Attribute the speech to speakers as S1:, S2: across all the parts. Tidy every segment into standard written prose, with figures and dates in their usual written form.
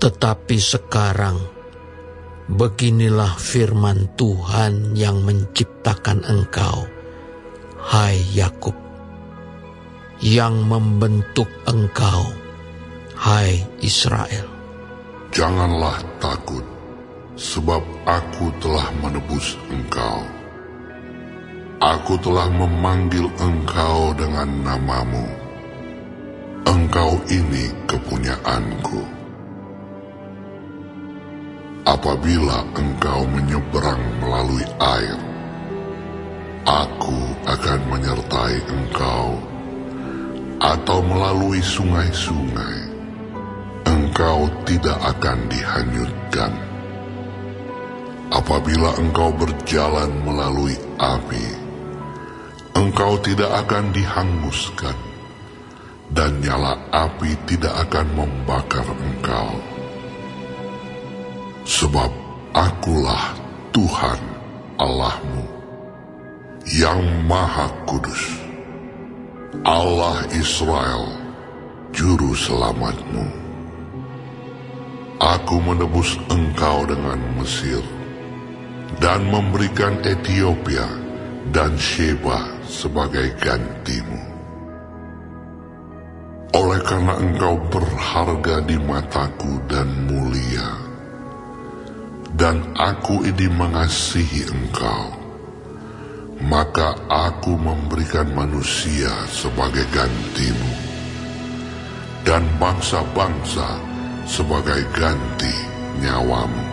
S1: Tetapi sekarang, beginilah firman Tuhan yang menciptakan engkau, hai Yakub, yang membentuk engkau, hai Israel.
S2: Janganlah takut, sebab aku telah menebus engkau. Aku telah memanggil engkau dengan namamu. Engkau ini kepunyaanku. Apabila engkau menyeberang melalui air, aku akan menyertai engkau, atau melalui sungai-sungai, engkau tidak akan dihanyutkan. Apabila engkau berjalan melalui api, engkau tidak akan dihanguskan, dan nyala api tidak akan membakar engkau. Sebab akulah Tuhan Allahmu, yang Maha Kudus, Allah Israel, Juru Selamatmu. Aku menebus engkau dengan Mesir, dan memberikan Ethiopia dan Sheba sebagai gantimu. Oleh karena engkau berharga di mataku dan mulia, dan aku ini mengasihi engkau, maka aku memberikan manusia sebagai gantimu, dan bangsa-bangsa sebagai ganti nyawamu.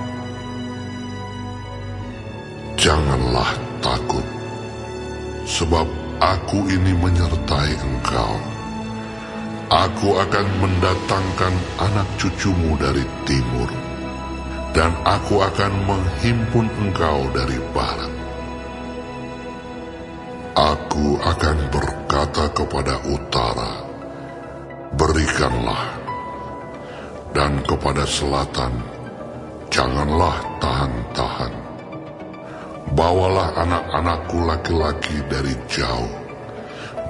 S2: Janganlah takut, sebab aku ini menyertai engkau. Aku akan mendatangkan anak cucumu dari timur, dan aku akan menghimpun engkau dari barat. Aku akan berkata kepada utara, berikanlah, dan kepada selatan, janganlah tahan-tahan. Bawalah anak-anakku laki-laki dari jauh,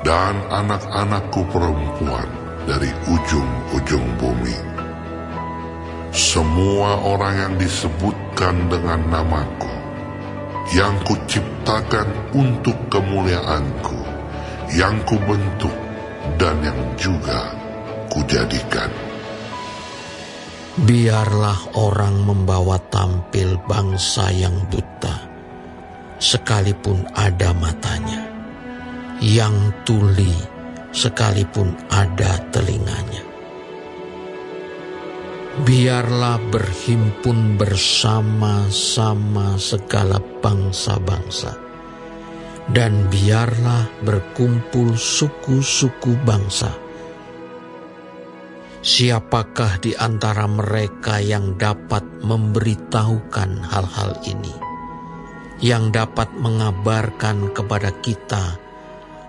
S2: dan anak-anakku perempuan dari ujung-ujung bumi. Semua orang yang disebutkan dengan namaku, yang kuciptakan untuk kemuliaanku, yang kubentuk dan yang juga kujadikan.
S1: Biarlah orang membawa tampil bangsa yang buta, sekalipun ada matanya, yang tuli, sekalipun ada telinganya. Biarlah berhimpun bersama-sama segala bangsa-bangsa, dan biarlah berkumpul suku-suku bangsa. Siapakah di antara mereka yang dapat memberitahukan hal-hal ini, yang dapat mengabarkan kepada kita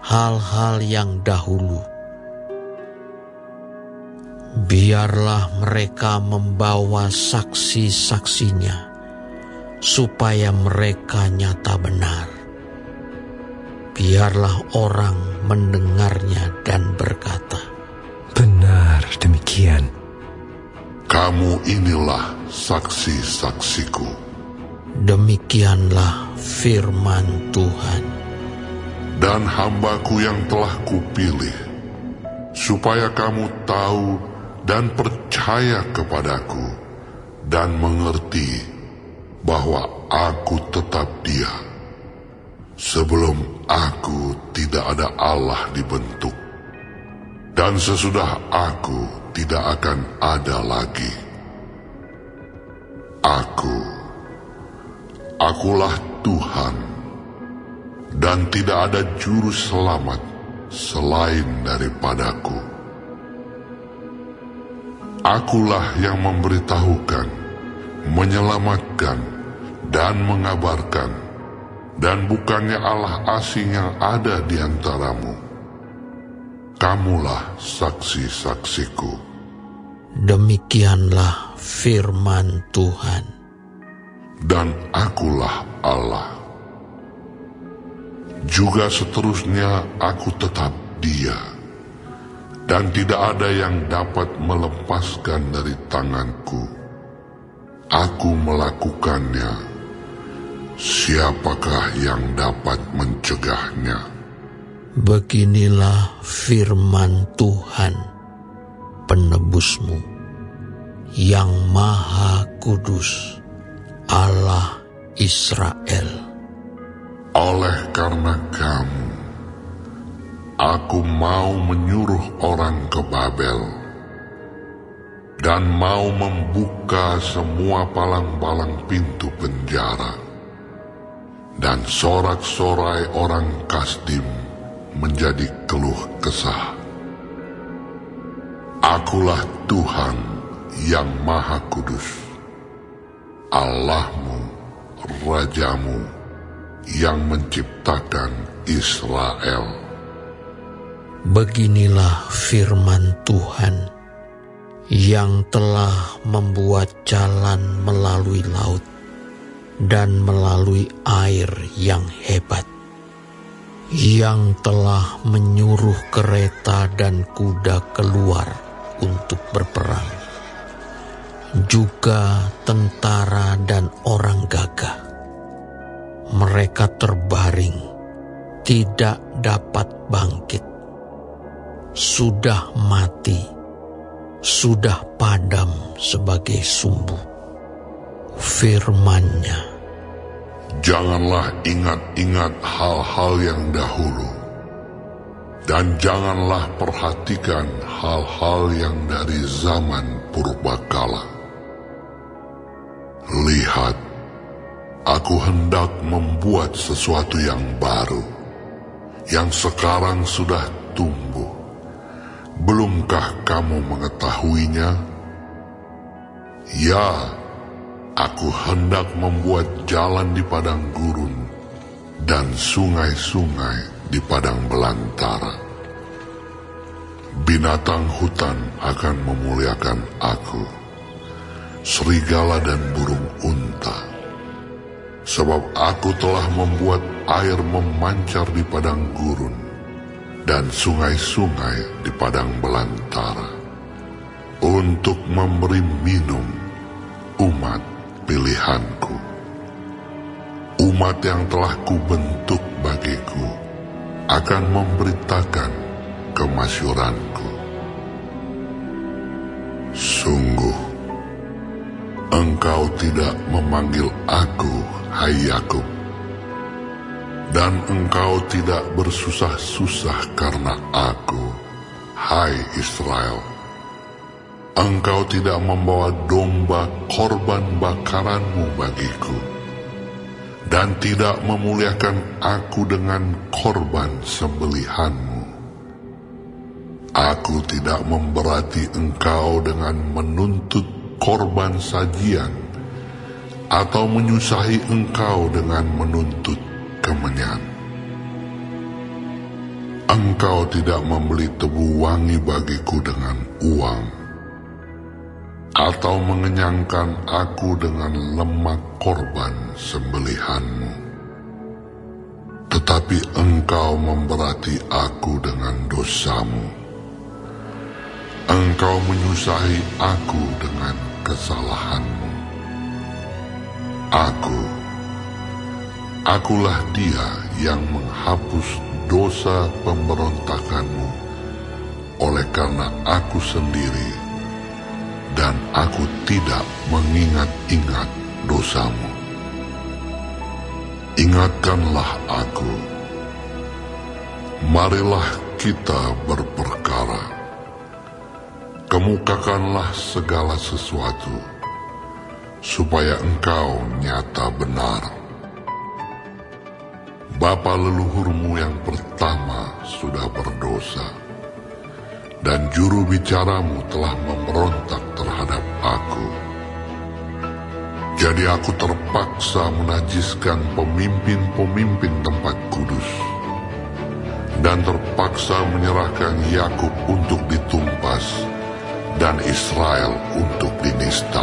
S1: hal-hal yang dahulu? Biarlah mereka membawa saksi-saksinya, supaya mereka nyata benar. Biarlah orang mendengarnya dan berkata,
S3: benar demikian.
S2: Kamu inilah saksi-saksiku.
S1: Demikianlah firman Tuhan.
S2: Dan hambaku yang telah kupilih, supaya kamu tahu dan percaya kepadaku, dan mengerti bahwa aku tetap Dia. Sebelum aku tidak ada Allah dibentuk, dan sesudah aku tidak akan ada lagi. Akulah Tuhan, dan tidak ada juru selamat selain daripadaku. Akulah yang memberitahukan, menyelamatkan, dan mengabarkan, dan bukannya Allah asing yang ada di antaramu. Kamulah saksi-saksiku.
S1: Demikianlah firman Tuhan.
S2: Dan akulah Allah. Juga seterusnya aku tetap Dia, dan tidak ada yang dapat melepaskan dari tanganku. aku melakukannya, siapakah yang dapat mencegahnya?
S1: Beginilah firman Tuhan, penebusmu, yang Maha Kudus, Allah Israel.
S2: Oleh karena kamu, aku mau menyuruh orang ke Babel, dan mau membuka semua palang-palang pintu penjara, dan sorak-sorai orang Kasdim menjadi keluh kesah. Akulah Tuhan yang Maha Kudus, Allahmu, Rajamu, yang menciptakan Israel.
S1: Beginilah firman Tuhan, yang telah membuat jalan melalui laut dan melalui air yang hebat, yang telah menyuruh kereta dan kuda keluar untuk berperang, juga tentara dan orang gagah. Mereka terbaring, tidak dapat bangkit, sudah mati, sudah padam sebagai sumbu. Firman-Nya,
S2: janganlah ingat-ingat hal-hal yang dahulu, dan janganlah perhatikan hal-hal yang dari zaman purbakala. Lihat, aku hendak membuat sesuatu yang baru, yang sekarang sudah tumbuh. Belumkah kamu mengetahuinya? Ya, aku hendak membuat jalan di padang gurun dan sungai-sungai di padang belantara. Binatang hutan akan memuliakan aku, serigala dan burung unta, sebab aku telah membuat air memancar di padang gurun dan sungai-sungai di padang belantara, untuk memberi minum umat pilihanku, umat yang telah kubentuk bagiku, akan memberitakan kemasyuranku. Sungguh, engkau tidak memanggil aku, hai Yakub, dan engkau tidak bersusah-susah karena aku, hai Israel. Engkau tidak membawa domba korban bakaranmu bagiku, dan tidak memuliakan aku dengan korban sembelihanmu. Aku tidak memberati engkau dengan menuntut korban sajian, atau menyusahi engkau dengan menuntut kemenyan. Engkau tidak membeli tebu wangi bagiku dengan uang, atau mengenyangkan aku dengan lemak korban sembelihanmu. Tetapi engkau memberati aku dengan dosamu. Engkau menyusahi aku dengan kesalahanmu. Akulah Dia yang menghapus dosa pemberontakanmu oleh karena aku sendiri, dan aku tidak mengingat-ingat dosamu. Ingatkanlah aku, marilah kita berperkara. Kemukakanlah segala sesuatu, supaya engkau nyata benar. Bapa leluhurmu yang pertama sudah berdosa, dan juru bicaramu telah memberontak terhadap aku. Jadi aku terpaksa menajiskan pemimpin-pemimpin tempat kudus, dan terpaksa menyerahkan Yakub untuk ditumpas, dan Israel untuk dinista.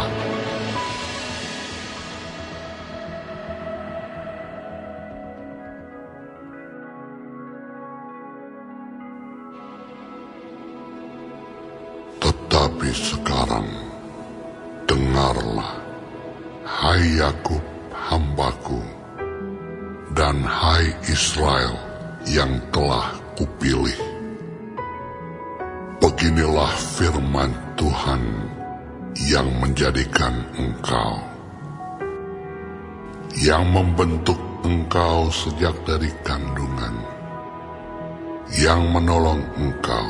S2: Tetapi sekarang, dengarlah, Hai Yakub, hambaku, dan hai Israel yang telah kupilih. Beginilah firman Tuhan yang menjadikan engkau, yang membentuk engkau sejak dari kandungan, yang menolong engkau.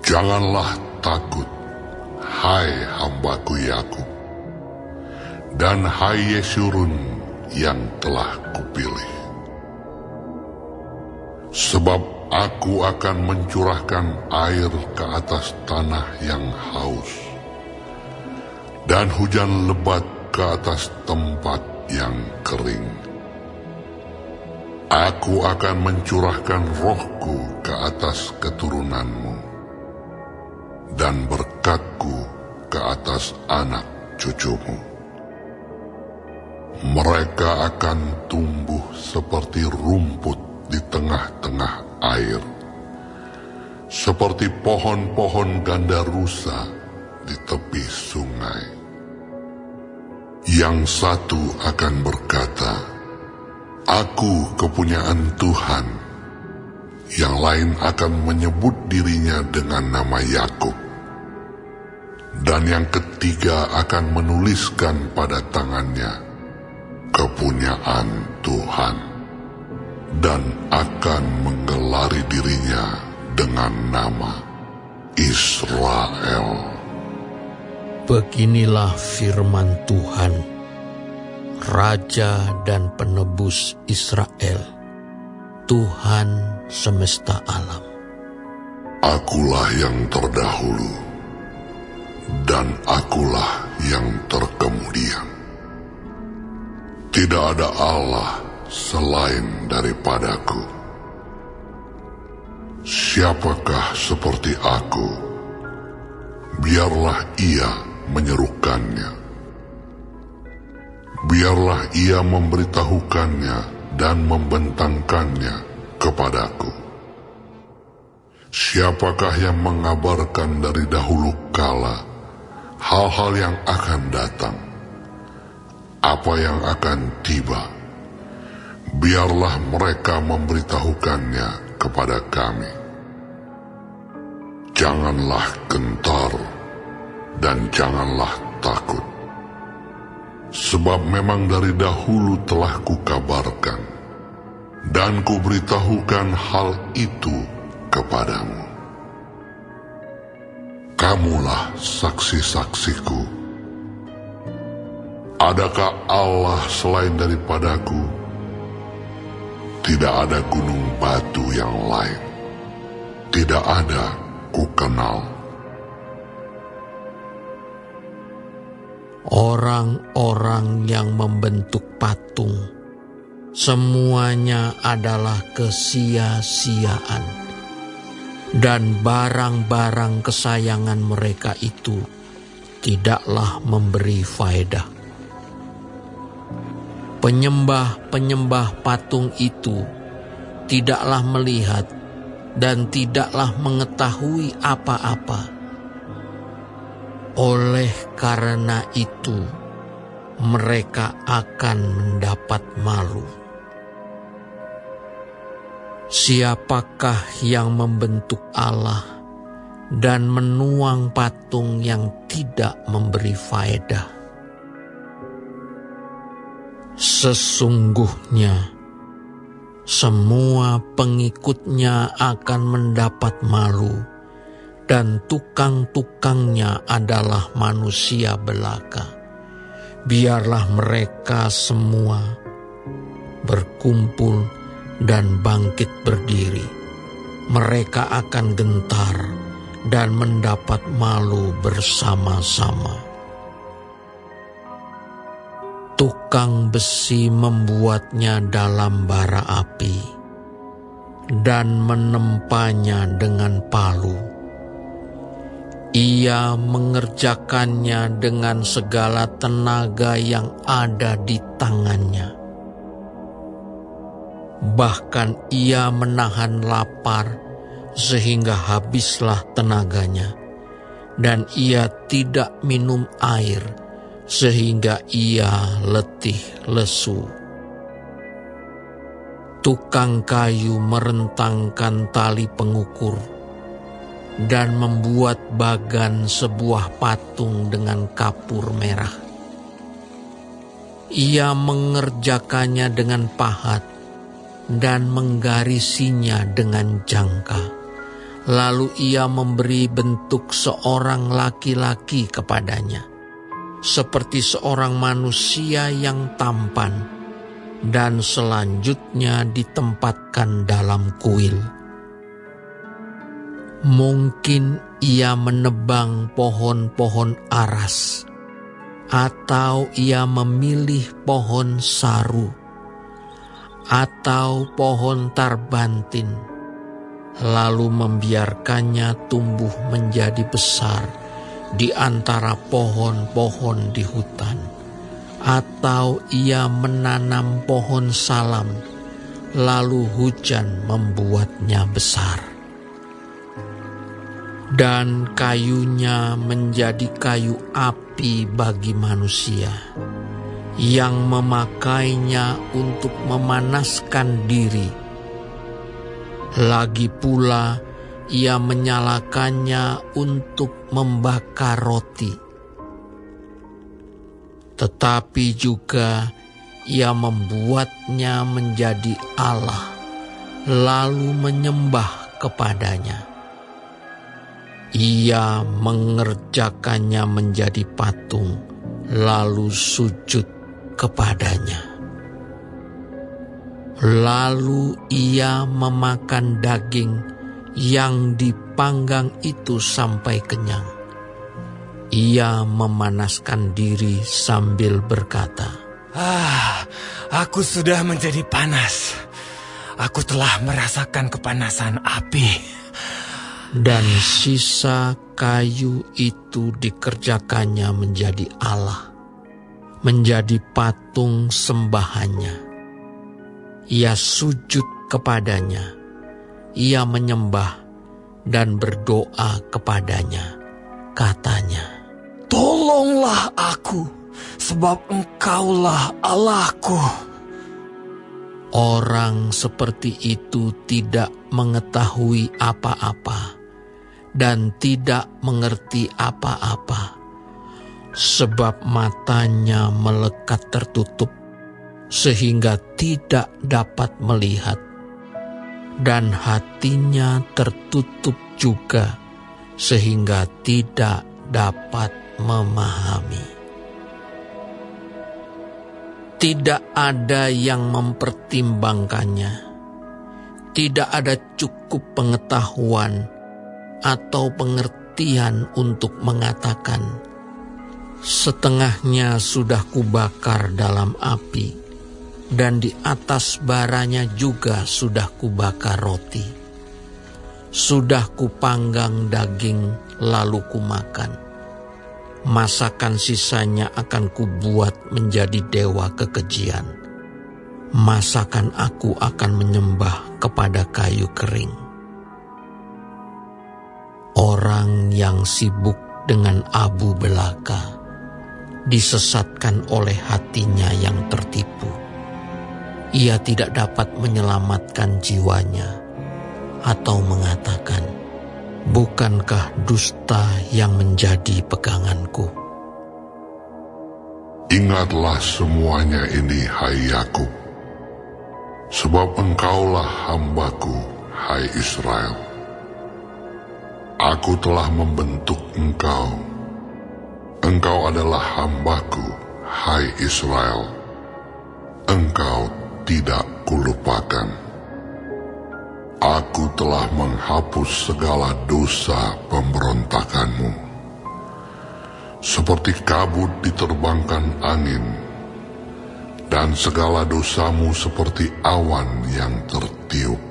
S2: Janganlah takut, hai hambaku Yakub, dan hai Yesurun yang telah kupilih. Sebab aku akan mencurahkan air ke atas tanah yang haus, dan hujan lebat ke atas tempat yang kering. Aku akan mencurahkan rohku ke atas keturunanmu, dan berkatku ke atas anak cucumu. Mereka akan tumbuh seperti rumput di tengah-tengah air, seperti pohon-pohon gandarusa di tepi sungai. Yang satu akan berkata, "Aku kepunyaan Tuhan." Yang lain akan menyebut dirinya dengan nama Yakub. Dan yang ketiga akan menuliskan pada tangannya, "Kepunyaan Tuhan," dan akan menggelari dirinya dengan nama Israel.
S1: Beginilah firman Tuhan, Raja dan Penebus Israel, Tuhan semesta alam.
S2: Akulah yang terdahulu, dan akulah yang terkemudian. Tidak ada Allah selain daripadaku. Siapakah seperti aku? Biarlah ia menyerukannya. Biarlah ia memberitahukannya dan membentangkannya kepadaku. Siapakah yang mengabarkan dari dahulu kala hal-hal yang akan datang, apa yang akan tiba? Biarlah mereka memberitahukannya kepada kami. Janganlah gentar dan janganlah takut, sebab memang dari dahulu telah kukabarkan dan kuberitahukan hal itu kepadamu. Kamulah saksi-saksiku. Adakah Allah selain daripadaku? Tidak ada gunung batu yang lain. Tidak ada kukenal.
S1: Orang-orang yang membentuk patung, semuanya adalah kesia-siaan, dan barang-barang kesayangan mereka itu tidaklah memberi faedah. Penyembah-penyembah patung itu tidaklah melihat dan tidaklah mengetahui apa-apa. Oleh karena itu, mereka akan mendapat malu. Siapakah yang membentuk Allah dan menuang patung yang tidak memberi faedah? Sesungguhnya, semua pengikutnya akan mendapat malu, dan tukang-tukangnya adalah manusia belaka. Biarlah mereka semua berkumpul dan bangkit berdiri. Mereka akan gentar dan mendapat malu bersama-sama. Tukang besi membuatnya dalam bara api dan menempanya dengan palu. Ia mengerjakannya dengan segala tenaga yang ada di tangannya. Bahkan ia menahan lapar sehingga habislah tenaganya, dan ia tidak minum air sehingga ia letih lesu. Tukang kayu merentangkan tali pengukur dan membuat bagan sebuah patung dengan kapur merah. Ia mengerjakannya dengan pahat dan menggarisinya dengan jangka. Lalu ia memberi bentuk seorang laki-laki kepadanya, seperti seorang manusia yang tampan, dan selanjutnya ditempatkan dalam kuil. Mungkin ia menebang pohon-pohon aras, atau ia memilih pohon saru, atau pohon tarbantin, lalu membiarkannya tumbuh menjadi besar di antara pohon-pohon di hutan, atau ia menanam pohon salam, lalu hujan membuatnya besar. Dan kayunya menjadi kayu api bagi manusia, yang memakainya untuk memanaskan diri. Lagi pula ia menyalakannya untuk membakar roti. Tetapi juga ia membuatnya menjadi Allah, lalu menyembah kepadanya. Ia mengerjakannya menjadi patung, lalu sujud kepadanya. Lalu ia memakan daging yang dipanggang itu sampai kenyang. Ia memanaskan diri sambil berkata,
S3: Aku sudah menjadi panas. Aku telah merasakan kepanasan api.
S1: Dan sisa kayu itu dikerjakannya menjadi Allah, menjadi patung sembahannya. Ia sujud kepadanya, ia menyembah dan berdoa kepadanya. Katanya,
S3: Tolonglah aku, sebab Engkaulah Allahku.
S1: Orang seperti itu tidak mengetahui apa-apa dan tidak mengerti apa-apa, sebab matanya melekat tertutup sehingga tidak dapat melihat, dan hatinya tertutup juga sehingga tidak dapat memahami. Tidak ada yang mempertimbangkannya, tidak ada cukup pengetahuan atau pengertian untuk mengatakan, setengahnya sudah kubakar dalam api, dan di atas baranya juga sudah kubakar roti. Sudah kupanggang daging lalu kumakan. Masakan sisanya akan kubuat menjadi dewa kekejian. Masakan aku akan menyembah kepada kayu kering. Orang yang sibuk dengan abu belaka disesatkan oleh hatinya yang tertipu. Ia tidak dapat menyelamatkan jiwanya atau mengatakan, bukankah dusta yang menjadi peganganku?
S2: Ingatlah semuanya ini, hai Yakub, sebab engkaulah hambaku, hai Israel. Aku telah membentuk engkau. Engkau adalah hambaku, hai Israel. Engkau tidak kulupakan. Aku telah menghapus segala dosa pemberontakanmu. Seperti kabut diterbangkan angin, dan segala dosamu seperti awan yang tertiup.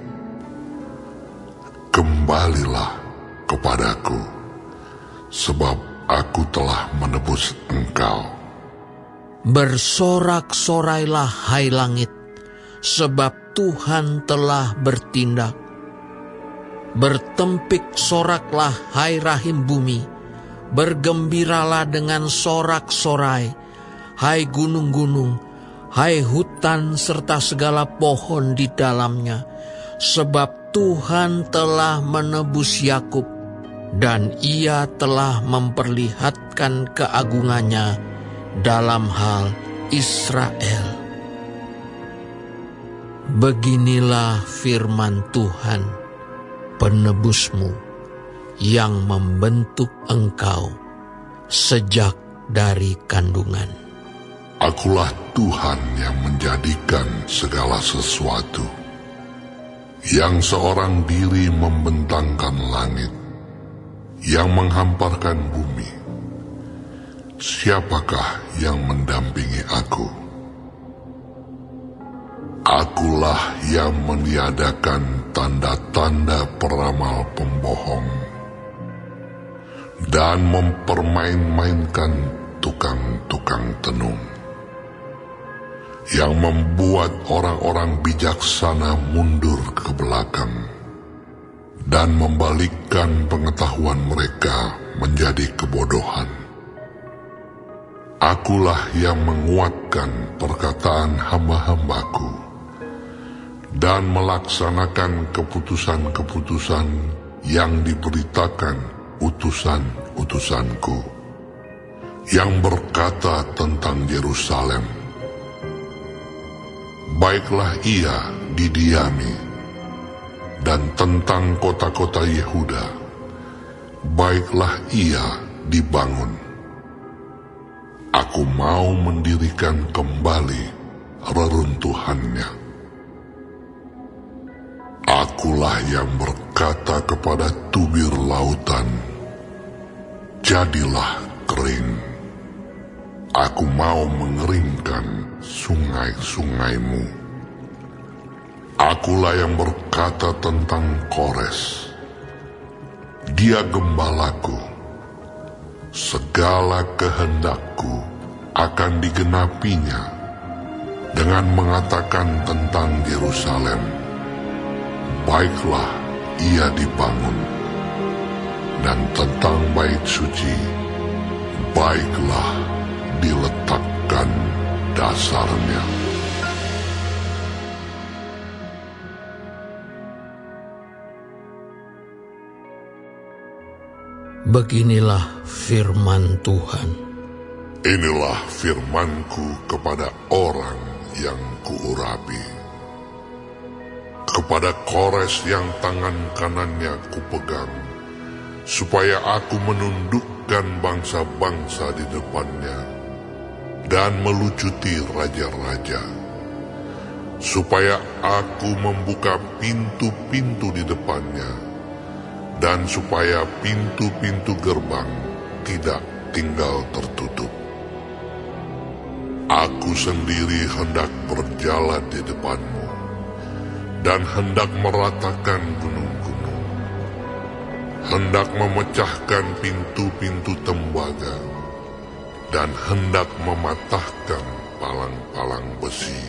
S2: Kembalilah kepadaku, sebab aku telah menebus engkau.
S1: Bersorak-sorailah hai langit, sebab Tuhan telah bertindak. Bertempik soraklah hai rahim bumi, bergembiralah dengan sorak-sorai, hai gunung-gunung, hai hutan serta segala pohon di dalamnya, sebab Tuhan telah menebus Yakub dan Ia telah memperlihatkan keagungannya dalam hal Israel. Beginilah firman Tuhan, penebusmu, yang membentuk engkau sejak dari kandungan.
S2: Akulah Tuhan yang menjadikan segala sesuatu, yang seorang diri membentangkan langit, yang menghamparkan bumi. Siapakah yang mendampingi aku? Akulah yang meniadakan tanda-tanda peramal pembohong dan mempermain-mainkan tukang-tukang tenung, yang membuat orang-orang bijaksana mundur ke belakang dan membalikkan pengetahuan mereka menjadi kebodohan. Akulah yang menguatkan perkataan hamba-hambaku dan melaksanakan keputusan-keputusan yang diberitakan utusan-utusanku, yang berkata tentang Yerusalem, baiklah ia didiami, dan tentang kota-kota Yehuda, baiklah ia dibangun. Aku mau mendirikan kembali reruntuhannya. Akulah yang berkata kepada tubir lautan, jadilah kering. Aku mau mengeringkan sungai-sungaimu. Akulah yang berkata tentang Kores, dia gembalaku. Segala kehendakku akan digenapinya dengan mengatakan tentang Yerusalem, baiklah ia dibangun, dan tentang bait suci, baiklah diletakkan dasarnya.
S1: Beginilah firman Tuhan.
S2: Inilah firmanku kepada orang yang kuurapi, kepada Kores yang tangan kanannya kupegang, supaya aku menundukkan bangsa-bangsa di depannya dan melucuti raja-raja, supaya aku membuka pintu-pintu di depannya, dan supaya pintu-pintu gerbang tidak tinggal tertutup. Aku sendiri hendak berjalan di depanmu, dan hendak meratakan gunung-gunung, hendak memecahkan pintu-pintu tembaga, dan hendak mematahkan palang-palang besi.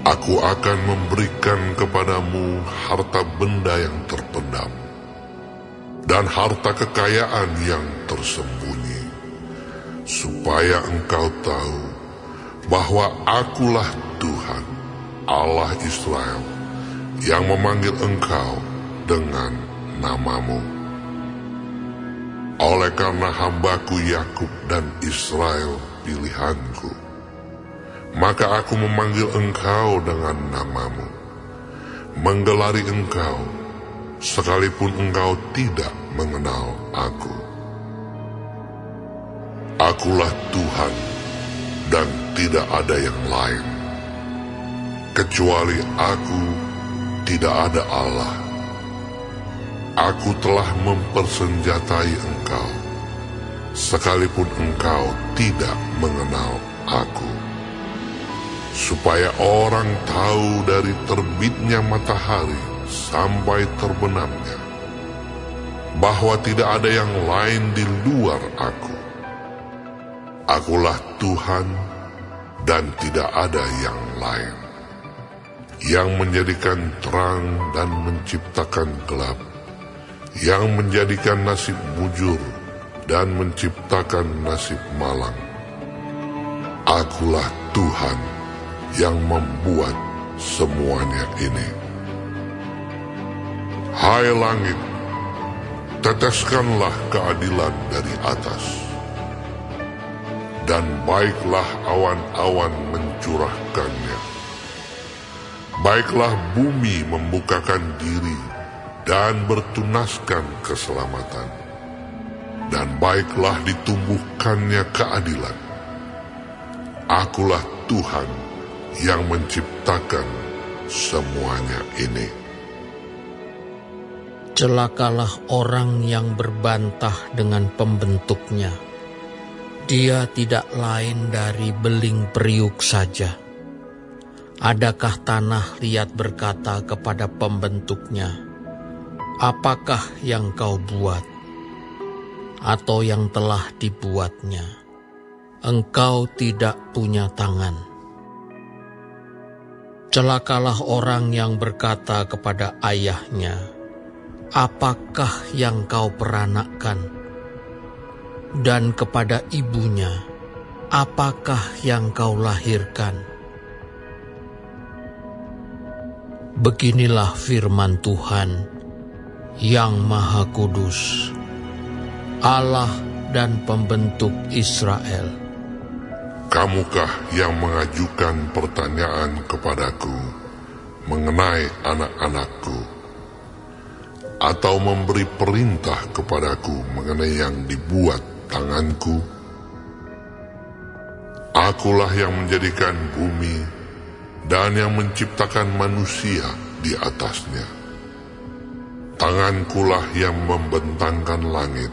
S2: Aku akan memberikan kepadamu harta benda yang terpendam, dan harta kekayaan yang tersembunyi, supaya engkau tahu bahwa akulah Tuhan, Allah Israel, yang memanggil engkau dengan namamu. Oleh karena hambaku Yakub dan Israel pilihanku, maka aku memanggil engkau dengan namamu, menggelari engkau, sekalipun engkau tidak mengenal aku. Akulah Tuhan, dan tidak ada yang lain. Kecuali aku, tidak ada Allah. Aku telah mempersenjatai engkau, sekalipun engkau tidak mengenal aku, supaya orang tahu dari terbitnya matahari sampai terbenamnya, bahwa tidak ada yang lain di luar aku. Akulah Tuhan, dan tidak ada yang lain, yang menjadikan terang dan menciptakan gelap, yang menjadikan nasib mujur dan menciptakan nasib malang. Akulah Tuhan yang membuat semuanya ini. Hai langit, teteskanlah keadilan dari atas, dan baiklah awan-awan mencurahkannya. Baiklah bumi membukakan diri dan bertunaskan keselamatan, dan baiklah ditumbuhkannya keadilan. Akulah Tuhan yang menciptakan semuanya ini.
S1: Celakalah orang yang berbantah dengan pembentuknya. Dia tidak lain dari beling periuk saja. Adakah tanah liat berkata kepada pembentuknya, "Apakah yang kau buat?" Atau yang telah dibuatnya, "Engkau tidak punya tangan." Celakalah orang yang berkata kepada ayahnya, "Apakah yang kau peranakkan?" Dan kepada ibunya, "Apakah yang kau lahirkan?" Beginilah firman Tuhan yang Maha Kudus, Allah dan Pembentuk Israel.
S2: Kamukah yang mengajukan pertanyaan kepadaku mengenai anak-anakku, atau memberi perintah kepadaku mengenai yang dibuat tanganku? Akulah yang menjadikan bumi dan yang menciptakan manusia di atasnya. Tangankulah yang membentangkan langit,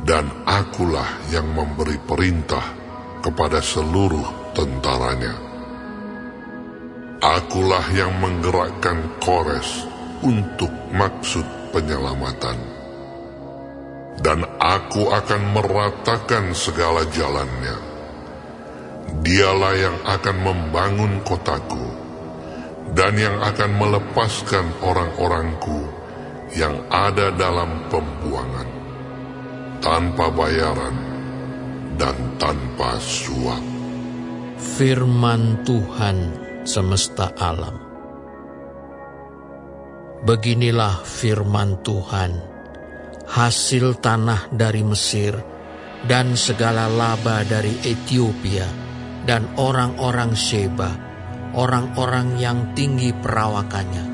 S2: dan akulah yang memberi perintah kepada seluruh tentaranya. Akulah yang menggerakkan Kores untuk maksud penyelamatan, dan aku akan meratakan segala jalannya. Dialah yang akan membangun kotaku, dan yang akan melepaskan orang-orangku yang ada dalam pembuangan, tanpa bayaran dan tanpa suap.
S1: Firman Tuhan semesta alam. Beginilah firman Tuhan, hasil tanah dari Mesir dan segala laba dari Ethiopia dan orang-orang Sheba, orang-orang yang tinggi perawakannya,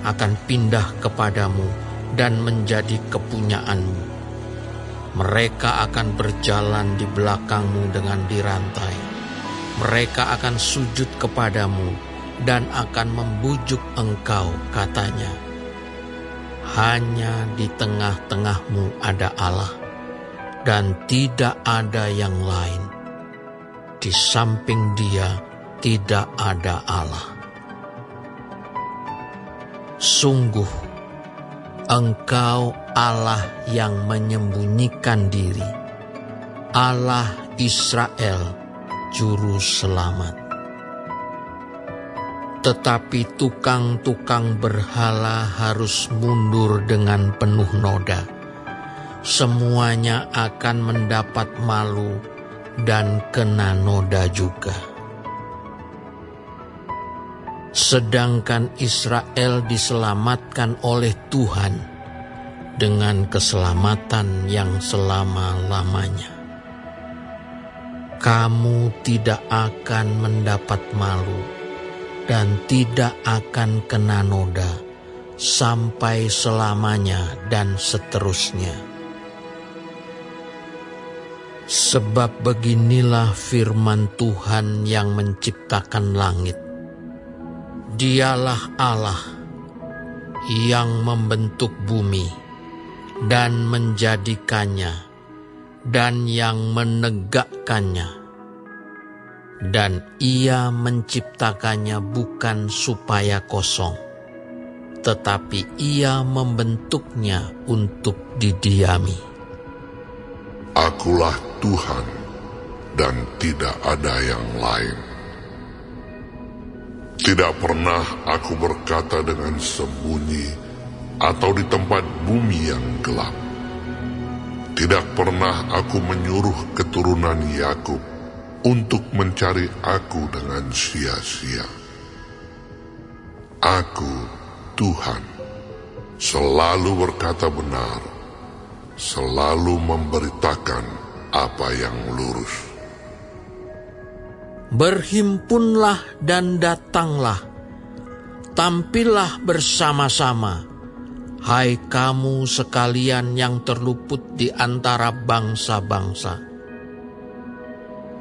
S1: akan pindah kepadamu dan menjadi kepunyaanmu. Mereka akan berjalan di belakangmu dengan dirantai. Mereka akan sujud kepadamu dan akan membujuk engkau, katanya, "Hanya di tengah-tengahmu ada Allah, dan tidak ada yang lain. Di samping Dia tidak ada Allah." Sungguh, Engkau Allah yang menyembunyikan diri, Allah Israel, Juru Selamat. Tetapi tukang-tukang berhala harus mundur dengan penuh noda. Semuanya akan mendapat malu dan kena noda juga. Sedangkan Israel diselamatkan oleh Tuhan dengan keselamatan yang selama-lamanya. Kamu tidak akan mendapat malu dan tidak akan kena noda sampai selamanya dan seterusnya. Sebab beginilah firman Tuhan yang menciptakan langit. Dialah Allah yang membentuk bumi dan menjadikannya, dan yang menegakkannya. Dan Ia menciptakannya bukan supaya kosong, tetapi Ia membentuknya untuk didiami.
S2: Akulah Tuhan, dan tidak ada yang lain. Tidak pernah aku berkata dengan sembunyi atau di tempat bumi yang gelap. tidak pernah aku menyuruh keturunan Yakub untuk mencari aku dengan sia-sia. Aku, Tuhan, selalu berkata benar, selalu memberitakan apa yang lurus.
S1: Berhimpunlah dan datanglah, tampillah bersama-sama, hai kamu sekalian yang terluput di antara bangsa-bangsa.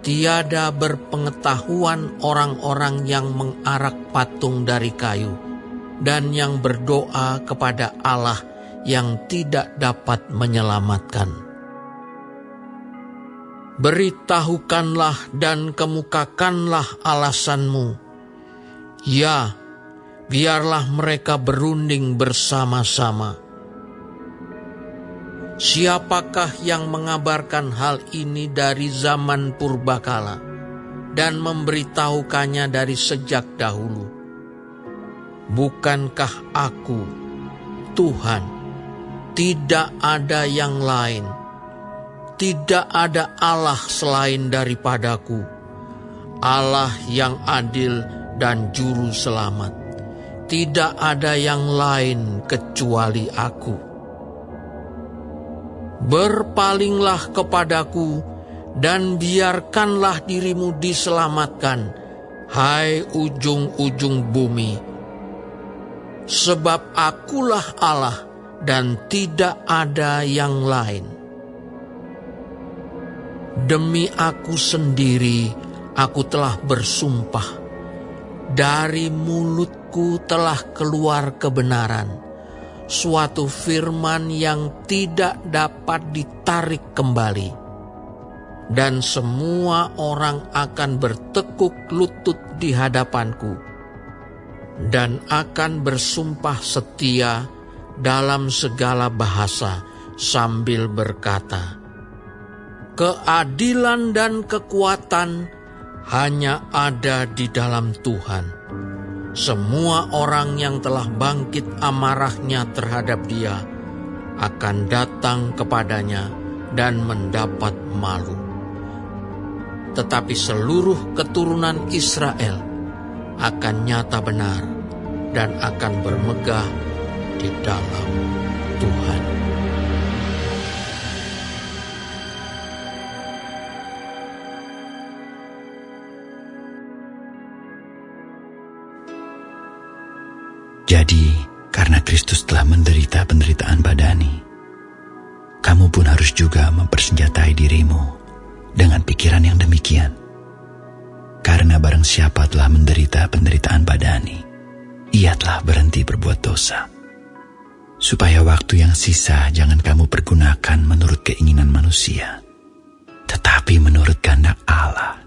S1: Tiada berpengetahuan orang-orang yang mengarak patung dari kayu dan yang berdoa kepada Allah yang tidak dapat menyelamatkan. Beritahukanlah dan kemukakanlah alasanmu. Ya, biarlah mereka berunding bersama-sama. Siapakah yang mengabarkan hal ini dari zaman purbakala dan memberitahukannya dari sejak dahulu? Bukankah aku, Tuhan, tidak ada yang lain? Tidak ada Allah selain daripadaku, Allah yang adil dan juru selamat. Tidak ada yang lain kecuali aku. Berpalinglah kepadaku dan biarkanlah dirimu diselamatkan, hai ujung-ujung bumi. Sebab akulah Allah dan tidak ada yang lain. Demi aku sendiri, aku telah bersumpah. Dari mulutku telah keluar kebenaran, suatu firman yang tidak dapat ditarik kembali. Dan semua orang akan bertekuk lutut di hadapanku, dan akan bersumpah setia dalam segala bahasa sambil berkata, keadilan dan kekuatan hanya ada di dalam Tuhan. Semua orang yang telah bangkit amarahnya terhadap Dia akan datang kepadanya dan mendapat malu. Tetapi seluruh keturunan Israel akan nyata benar dan akan bermegah di dalam Tuhan.
S4: Jadi, karena Kristus telah menderita penderitaan badani, kamu pun harus juga mempersenjatai dirimu dengan pikiran yang demikian. Karena barang siapa telah menderita penderitaan badani, ia telah berhenti berbuat dosa. Supaya waktu yang sisa jangan kamu pergunakan menurut keinginan manusia, tetapi menurut kehendak Allah.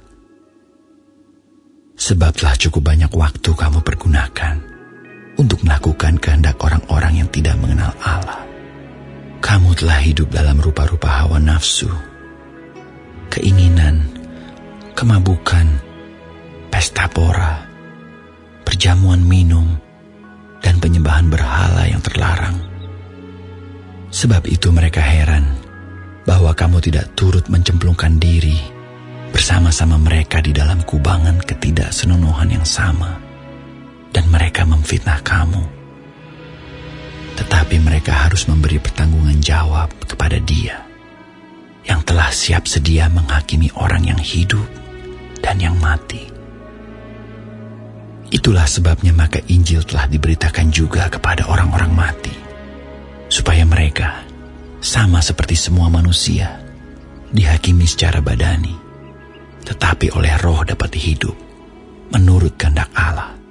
S4: Sebab telah cukup banyak waktu kamu pergunakan untuk melakukan kehendak orang-orang yang tidak mengenal Allah. Kamu telah hidup dalam rupa-rupa hawa nafsu, keinginan, kemabukan, pesta pora, perjamuan minum, dan penyembahan berhala yang terlarang. Sebab itu mereka heran bahwa kamu tidak turut mencemplungkan diri bersama-sama mereka di dalam kubangan ketidaksenonohan yang sama. Dan mereka memfitnah kamu. Tetapi mereka harus memberi pertanggungan jawab kepada Dia yang telah siap sedia menghakimi orang yang hidup dan yang mati. Itulah sebabnya maka Injil telah diberitakan juga kepada orang-orang mati, supaya mereka, sama seperti semua manusia, dihakimi secara badani, tetapi oleh Roh dapat hidup menurut kehendak Allah.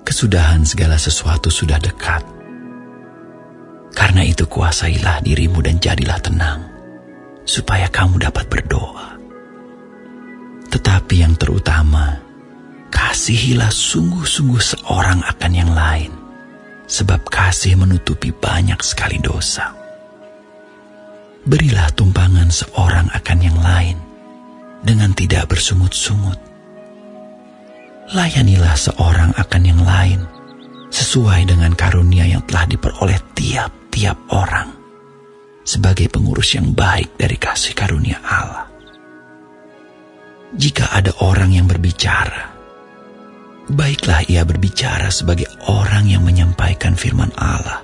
S4: Kesudahan segala sesuatu sudah dekat. Karena itu kuasailah dirimu dan jadilah tenang, supaya kamu dapat berdoa. Tetapi yang terutama, kasihilah sungguh-sungguh seorang akan yang lain, sebab kasih menutupi banyak sekali dosa. Berilah tumpangan seorang akan yang lain, dengan tidak bersungut-sungut. Layanilah seorang akan yang lain sesuai dengan karunia yang telah diperoleh tiap-tiap orang. sebagai pengurus yang baik dari kasih karunia Allah. Jika ada orang yang berbicara, baiklah ia berbicara sebagai orang yang menyampaikan firman Allah.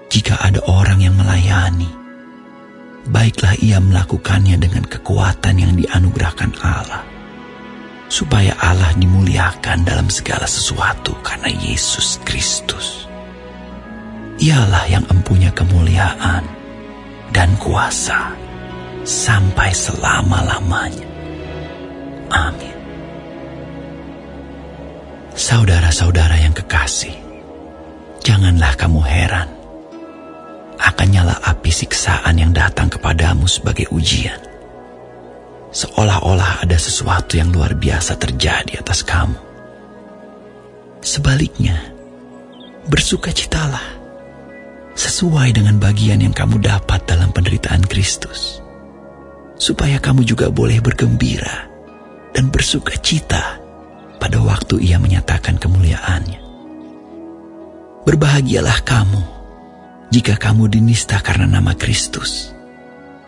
S4: Jika ada orang yang melayani, baiklah ia melakukannya dengan kekuatan yang dianugerahkan Allah, supaya Allah dimuliakan dalam segala sesuatu karena Yesus Kristus. Ialah yang empunya kemuliaan dan kuasa sampai selama-lamanya. Amin. Saudara-saudara yang kekasih, janganlah kamu heran akan nyala api siksaan yang datang kepadamu sebagai ujian, seolah-olah ada sesuatu yang luar biasa terjadi atas kamu. Sebaliknya, bersukacitalah sesuai dengan bagian yang kamu dapat dalam penderitaan Kristus, supaya kamu juga boleh bergembira dan bersukacita pada waktu Ia menyatakan kemuliaannya. Berbahagialah kamu jika kamu dinista karena nama Kristus,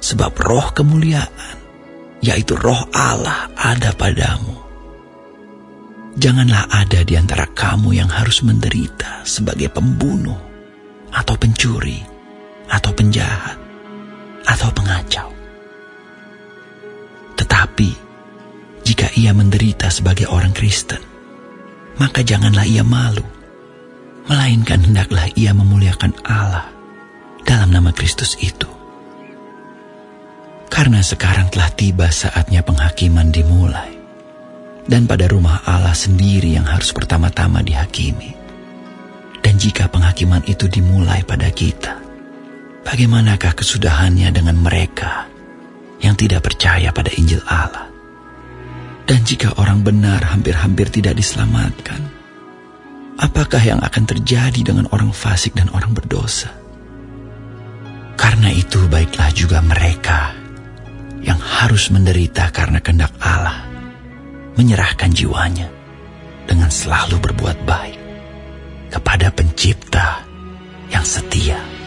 S4: sebab roh kemuliaan, yaitu roh Allah, ada padamu. Janganlah ada di antara kamu yang harus menderita sebagai pembunuh, atau pencuri, atau penjahat, atau pengacau. Tetapi jika ia menderita sebagai orang Kristen, maka janganlah ia malu, melainkan hendaklah ia memuliakan Allah dalam nama Kristus itu. Karena sekarang telah tiba saatnya penghakiman dimulai, dan pada rumah Allah sendiri yang harus pertama-tama dihakimi. Dan jika penghakiman itu dimulai pada kita, bagaimanakah kesudahannya dengan mereka yang tidak percaya pada Injil Allah? Dan jika orang benar hampir-hampir tidak diselamatkan, apakah yang akan terjadi dengan orang fasik dan orang berdosa? Karena itu baiklah juga mereka yang harus menderita karena kehendak Allah menyerahkan jiwanya dengan selalu berbuat baik kepada Pencipta yang setia.